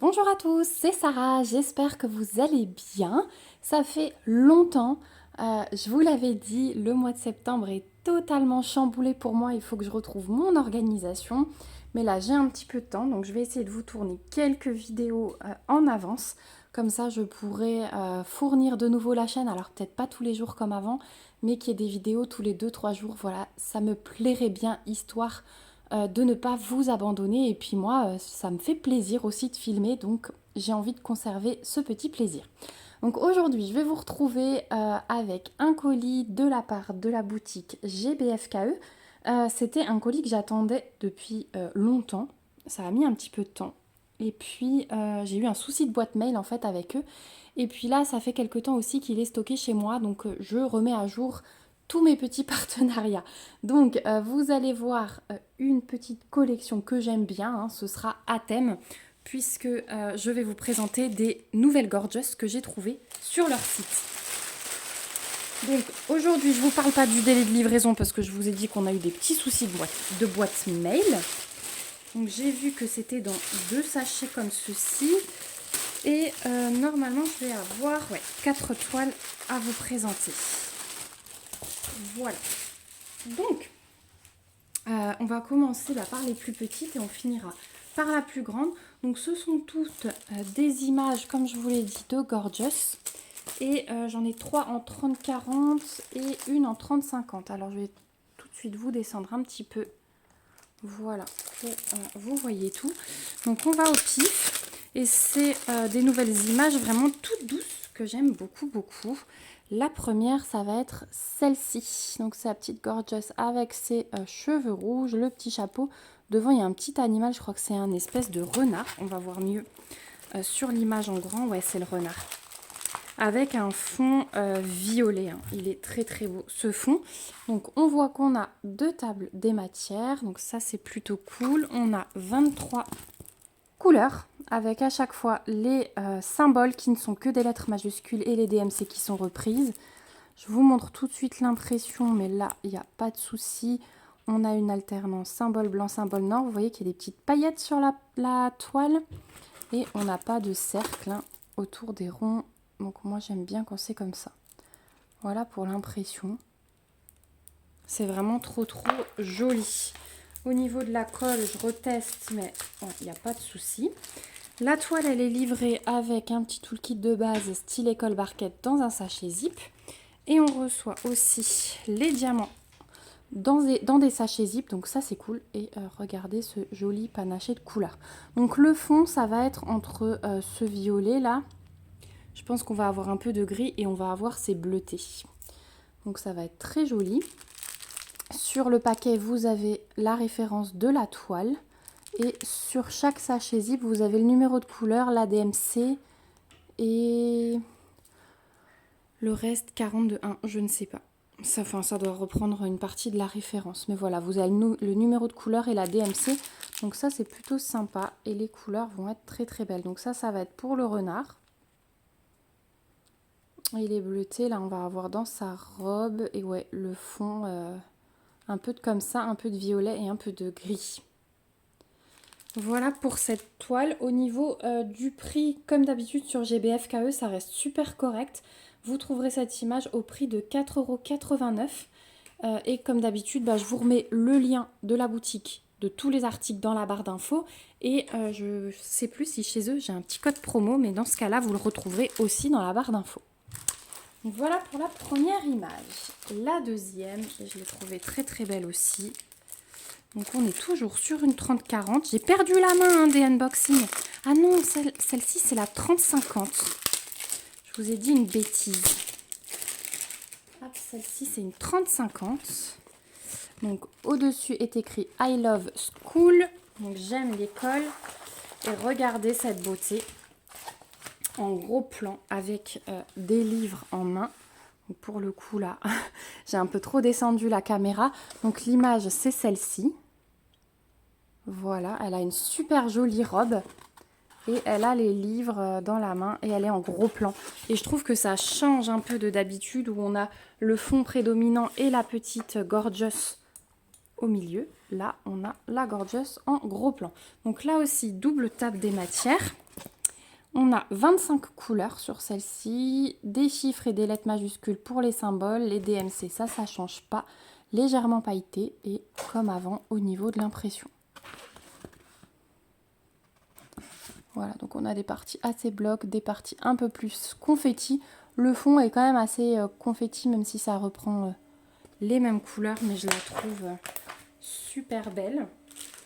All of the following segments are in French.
Bonjour à tous, c'est Sarah, j'espère que vous allez bien. Ça fait longtemps, je vous l'avais dit, le mois de septembre est totalement chamboulé pour moi, il faut que je retrouve mon organisation. Mais là j'ai un petit peu de temps, donc je vais essayer de vous tourner quelques vidéos en avance. Comme ça je pourrai fournir de nouveau la chaîne, alors peut-être pas tous les jours comme avant, mais qu'il y ait des vidéos tous les 2-3 jours, voilà, ça me plairait bien, histoire de ne pas vous abandonner. Et puis moi, ça me fait plaisir aussi de filmer, donc j'ai envie de conserver ce petit plaisir. Donc aujourd'hui, je vais vous retrouver avec un colis de la part de la boutique GBFKE. C'était un colis que j'attendais depuis longtemps. Ça a mis un petit peu de temps. Et puis j'ai eu un souci de boîte mail en fait avec eux. Et puis là, ça fait quelque temps aussi qu'il est stocké chez moi, donc je remets à jour tous mes petits partenariats. Donc vous allez voir une petite collection que j'aime bien, hein, ce sera à thème, puisque je vais vous présenter des nouvelles gorgeous que j'ai trouvées sur leur site. Donc aujourd'hui je ne vous parle pas du délai de livraison parce que je vous ai dit qu'on a eu des petits soucis de boîte mail. Donc j'ai vu que c'était dans 2 sachets comme ceci. Et normalement je vais avoir 4 toiles à vous présenter. Voilà. Donc, on va commencer par les plus petites et on finira par la plus grande. Donc, ce sont toutes des images, comme je vous l'ai dit, de Gorgeous. Et j'en ai 3 en 30-40 et une en 30-50. Alors, je vais tout de suite vous descendre un petit peu. Voilà, vous voyez tout. Donc, on va au pif. Et c'est des nouvelles images vraiment toutes douces que j'aime beaucoup, beaucoup. La première, ça va être celle-ci. Donc, c'est la petite Gorgeous avec ses cheveux rouges, le petit chapeau. Devant, il y a un petit animal, je crois que c'est un espèce de renard. On va voir mieux sur l'image en grand. Ouais, c'est le renard. Avec un fond violet. Hein. Il est très, très beau, ce fond. Donc, on voit qu'on a 2 tables des matières. Donc, ça, c'est plutôt cool. On a 23 couleurs avec à chaque fois les symboles qui ne sont que des lettres majuscules et les DMC qui sont reprises. Je vous montre tout de suite l'impression, mais là, il n'y a pas de souci. On a une alternance symbole blanc, symbole noir. Vous voyez qu'il y a des petites paillettes sur la toile. Et on n'a pas de cercle hein, autour des ronds. Donc moi, j'aime bien quand c'est comme ça. Voilà pour l'impression. C'est vraiment trop, trop joli. Au niveau de la colle, je reteste, mais il n'y a pas de souci. La toile, elle est livrée avec un petit toolkit de base style école barquette dans un sachet zip. Et on reçoit aussi les diamants dans des sachets zip. Donc ça, c'est cool. Et regardez ce joli panaché de couleurs. Donc le fond, ça va être entre ce violet là. Je pense qu'on va avoir un peu de gris et on va avoir ces bleutés. Donc ça va être très joli. Sur le paquet, vous avez la référence de la toile. Et sur chaque sachet zip, vous avez le numéro de couleur, la DMC et le reste 42.1, je ne sais pas. Ça doit reprendre une partie de la référence. Mais voilà, vous avez le numéro de couleur et la DMC. Donc ça, c'est plutôt sympa. Et les couleurs vont être très très belles. Donc ça va être pour le renard. Il est bleuté. Là, on va avoir dans sa robe. Et ouais, le fond, un peu de comme ça, un peu de violet et un peu de gris. Voilà pour cette toile. Au niveau du prix, comme d'habitude sur GBFKE, ça reste super correct. Vous trouverez cette image au prix de 4,89 €. Et comme d'habitude, je vous remets le lien de la boutique, de tous les articles dans la barre d'infos. Et je ne sais plus si chez eux j'ai un petit code promo, mais dans ce cas-là, vous le retrouverez aussi dans la barre d'infos. Donc voilà pour la première image. La deuxième, je l'ai trouvée très très belle aussi. Donc on est toujours sur une 30-40. J'ai perdu la main des unboxings. Ah non, celle-ci c'est la 30-50. Je vous ai dit une bêtise. Hop, celle-ci c'est une 30-50. Donc au-dessus est écrit I love school. Donc j'aime l'école. Et regardez cette beauté. En gros plan avec des livres en main. Donc pour le coup là, j'ai un peu trop descendu la caméra. Donc l'image c'est celle-ci. Voilà, elle a une super jolie robe et elle a les livres dans la main et elle est en gros plan. Et je trouve que ça change un peu de d'habitude où on a le fond prédominant et la petite Gorgeous au milieu. Là, on a la Gorgeous en gros plan. Donc là aussi, double tape des matières. On a 25 couleurs sur celle-ci, des chiffres et des lettres majuscules pour les symboles, les DMC, ça change pas, légèrement pailleté et comme avant au niveau de l'impression. Voilà, donc on a des parties assez blocs, des parties un peu plus confetti. Le fond est quand même assez confetti, même si ça reprend les mêmes couleurs, mais je la trouve super belle.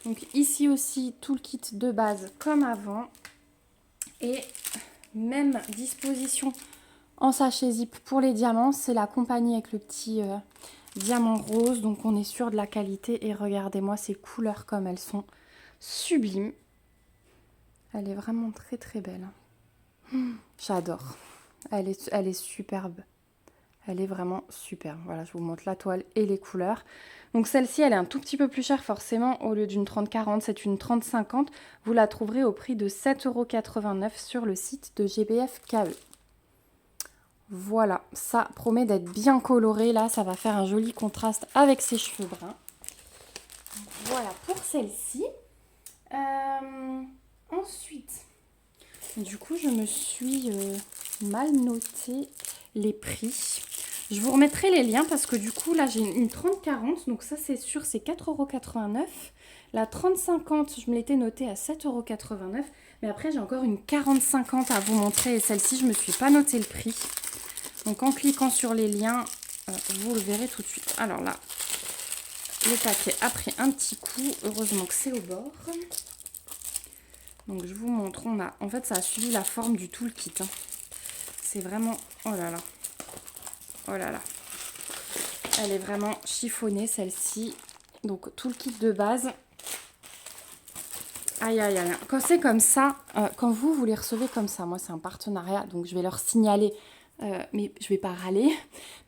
Donc ici aussi, tout le kit de base comme avant. Et même disposition en sachet zip pour les diamants. C'est la compagnie avec le petit diamant rose. Donc on est sûr de la qualité. Et regardez-moi ces couleurs comme elles sont sublimes. Elle est vraiment très très belle. J'adore. Elle est superbe. Elle est vraiment superbe. Voilà, je vous montre la toile et les couleurs. Donc celle-ci, elle est un tout petit peu plus chère forcément. Au lieu d'une 30-40, c'est une 30-50. Vous la trouverez au prix de 7,89 € sur le site de GBF KE. Voilà, ça promet d'être bien coloré. Là, ça va faire un joli contraste avec ses cheveux bruns. Voilà pour celle-ci. Ensuite, du coup, je me suis mal noté les prix. Je vous remettrai les liens parce que du coup, là, j'ai une 30-40. Donc ça, c'est sûr, c'est 4,89 €. La 30-50, je me l'étais notée à 7,89 €. Mais après, j'ai encore une 40-50 à vous montrer. Et celle-ci, je ne me suis pas noté le prix. Donc en cliquant sur les liens, vous le verrez tout de suite. Alors là, le paquet a pris un petit coup. Heureusement que c'est au bord. Donc je vous montre. En fait, ça a suivi la forme du toolkit. Hein. C'est vraiment... Oh là là. Oh là là. Elle est vraiment chiffonnée celle-ci. Donc tout le kit de base. Aïe aïe aïe. Quand c'est comme ça, quand vous les recevez comme ça, moi c'est un partenariat, donc je vais leur signaler, mais je vais pas râler.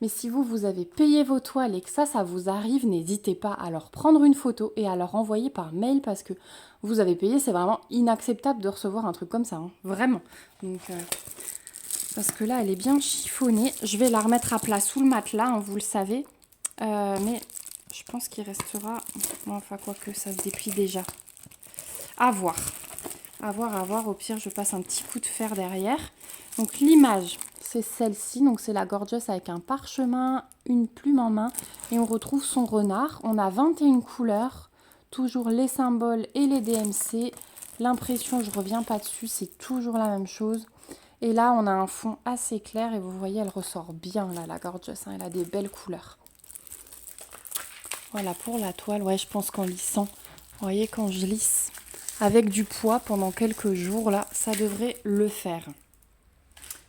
Mais si vous avez payé vos toiles et que ça vous arrive, n'hésitez pas à leur prendre une photo et à leur envoyer par mail parce que vous avez payé, c'est vraiment inacceptable de recevoir un truc comme ça, hein. Vraiment. Donc... parce que là, elle est bien chiffonnée. Je vais la remettre à plat sous le matelas, hein, vous le savez. Mais je pense qu'il restera... Enfin, quoique ça se déplie déjà. À voir. À voir, à voir. Au pire, je passe un petit coup de fer derrière. Donc, l'image, c'est celle-ci. Donc, c'est la Gorgeous avec un parchemin, une plume en main. Et on retrouve son renard. On a 21 couleurs. Toujours les symboles et les DMC. L'impression, je reviens pas dessus. C'est toujours la même chose. Et là, on a un fond assez clair et vous voyez, elle ressort bien, là, la Gorgeous. Hein, elle a des belles couleurs. Voilà, pour la toile, ouais, je pense qu'en lissant, vous voyez, quand je lisse avec du poids pendant quelques jours, là, ça devrait le faire.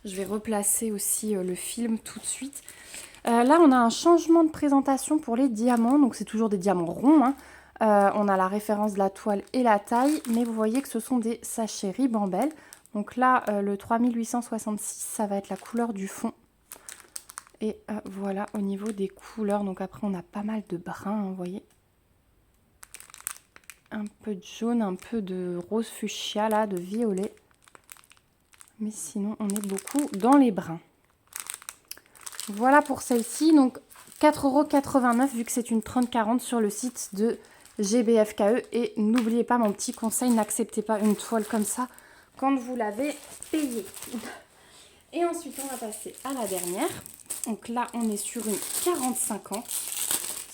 Je vais replacer aussi le film tout de suite. Là, on a un changement de présentation pour les diamants. Donc, c'est toujours des diamants ronds, hein. On a la référence de la toile et la taille, mais vous voyez que ce sont des sachets Ribambelle. Donc là, le 3866, ça va être la couleur du fond. Et voilà, au niveau des couleurs, donc après, on a pas mal de bruns, hein, vous voyez. Un peu de jaune, un peu de rose fuchsia, là, de violet. Mais sinon, on est beaucoup dans les bruns. Voilà pour celle-ci. Donc, 4,89 € vu que c'est une 30-40 sur le site de GBFKE. Et n'oubliez pas mon petit conseil, n'acceptez pas une toile comme ça quand vous l'avez payée. Et ensuite, on va passer à la dernière. Donc là, on est sur une 40-50.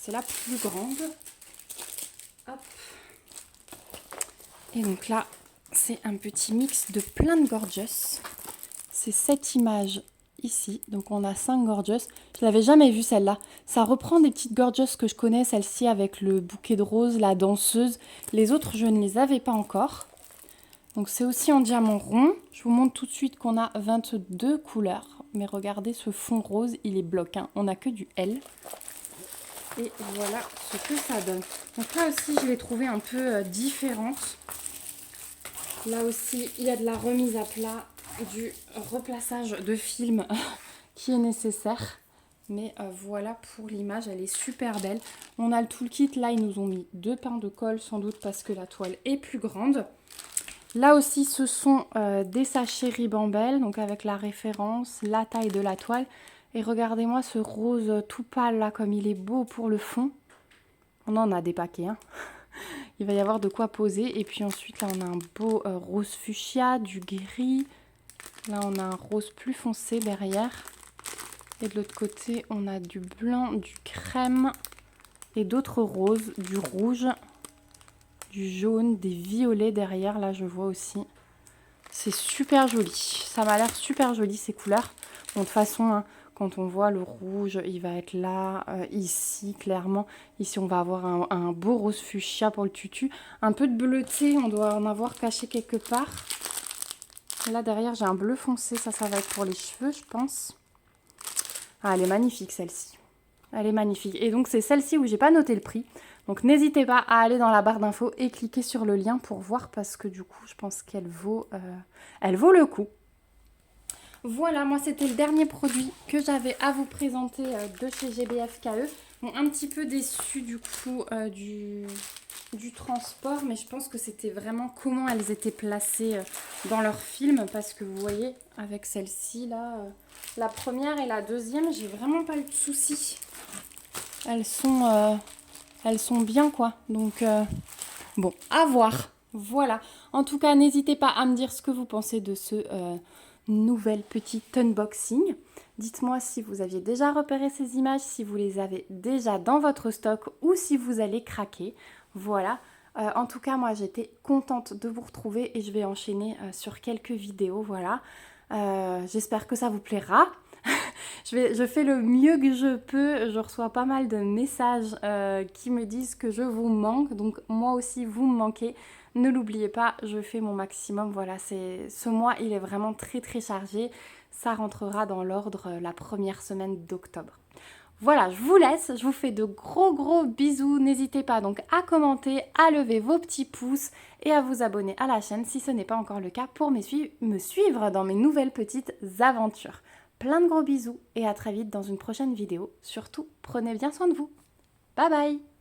C'est la plus grande. Hop. Et donc là, c'est un petit mix de plein de Gorgeous. C'est cette image ici. Donc on a 5 Gorgeous. Je l'avais jamais vue celle-là. Ça reprend des petites Gorgeous que je connais. Celle-ci avec le bouquet de roses, la danseuse. Les autres, je ne les avais pas encore. Donc c'est aussi en diamant rond. Je vous montre tout de suite qu'on a 22 couleurs. Mais regardez ce fond rose, il est bloc. Hein. On n'a que du L. Et voilà ce que ça donne. Donc là aussi, je l'ai trouvée un peu différente. Là aussi, il y a de la remise à plat, du replaçage de film qui est nécessaire. Mais voilà pour l'image, elle est super belle. On a le toolkit. Là, ils nous ont mis 2 pains de colle, sans doute parce que la toile est plus grande. Là aussi, ce sont des sachets Ribambelle, donc avec la référence, la taille de la toile. Et regardez-moi ce rose tout pâle là, comme il est beau pour le fond. On en a des paquets, hein. Il va y avoir de quoi poser. Et puis ensuite, là, on a un beau rose fuchsia, du gris. Là, on a un rose plus foncé derrière. Et de l'autre côté, on a du blanc, du crème et d'autres roses, du rouge, du jaune, des violets derrière. Là, je vois aussi. C'est super joli. Ça m'a l'air super joli, ces couleurs. Bon, de toute façon, hein, quand on voit le rouge, il va être là, ici, clairement. Ici, on va avoir un beau rose fuchsia pour le tutu. Un peu de bleuté, on doit en avoir caché quelque part. Là, derrière, j'ai un bleu foncé. Ça va être pour les cheveux, je pense. Ah, elle est magnifique, celle-ci. Elle est magnifique. Et donc, c'est celle-ci où j'ai pas noté le prix. Donc, n'hésitez pas à aller dans la barre d'infos et cliquer sur le lien pour voir parce que du coup, je pense qu'elle vaut, elle vaut le coup. Voilà, moi, c'était le dernier produit que j'avais à vous présenter de chez GBFKE. Bon, un petit peu déçue du coup du transport, mais je pense que c'était vraiment comment elles étaient placées dans leur film parce que vous voyez, avec celle-ci, là, la première et la deuxième, j'ai vraiment pas eu de soucis. Elles sont bien, quoi. Donc, bon, à voir. Voilà. En tout cas, n'hésitez pas à me dire ce que vous pensez de ce nouvel petit unboxing. Dites-moi si vous aviez déjà repéré ces images, si vous les avez déjà dans votre stock ou si vous allez craquer. Voilà. En tout cas, moi, j'étais contente de vous retrouver et je vais enchaîner sur quelques vidéos. Voilà. J'espère que ça vous plaira. Je fais le mieux que je peux. Je reçois pas mal de messages qui me disent que je vous manque. Donc moi aussi, vous me manquez. Ne l'oubliez pas, je fais mon maximum. Voilà, ce mois, il est vraiment très très chargé. Ça rentrera dans l'ordre la première semaine d'octobre. Voilà, je vous laisse, je vous fais de gros bisous. N'hésitez pas donc à commenter, à lever vos petits pouces et à vous abonner à la chaîne si ce n'est pas encore le cas pour me suivre dans mes nouvelles petites aventures. Plein de gros bisous et à très vite dans une prochaine vidéo. Surtout, prenez bien soin de vous. Bye bye!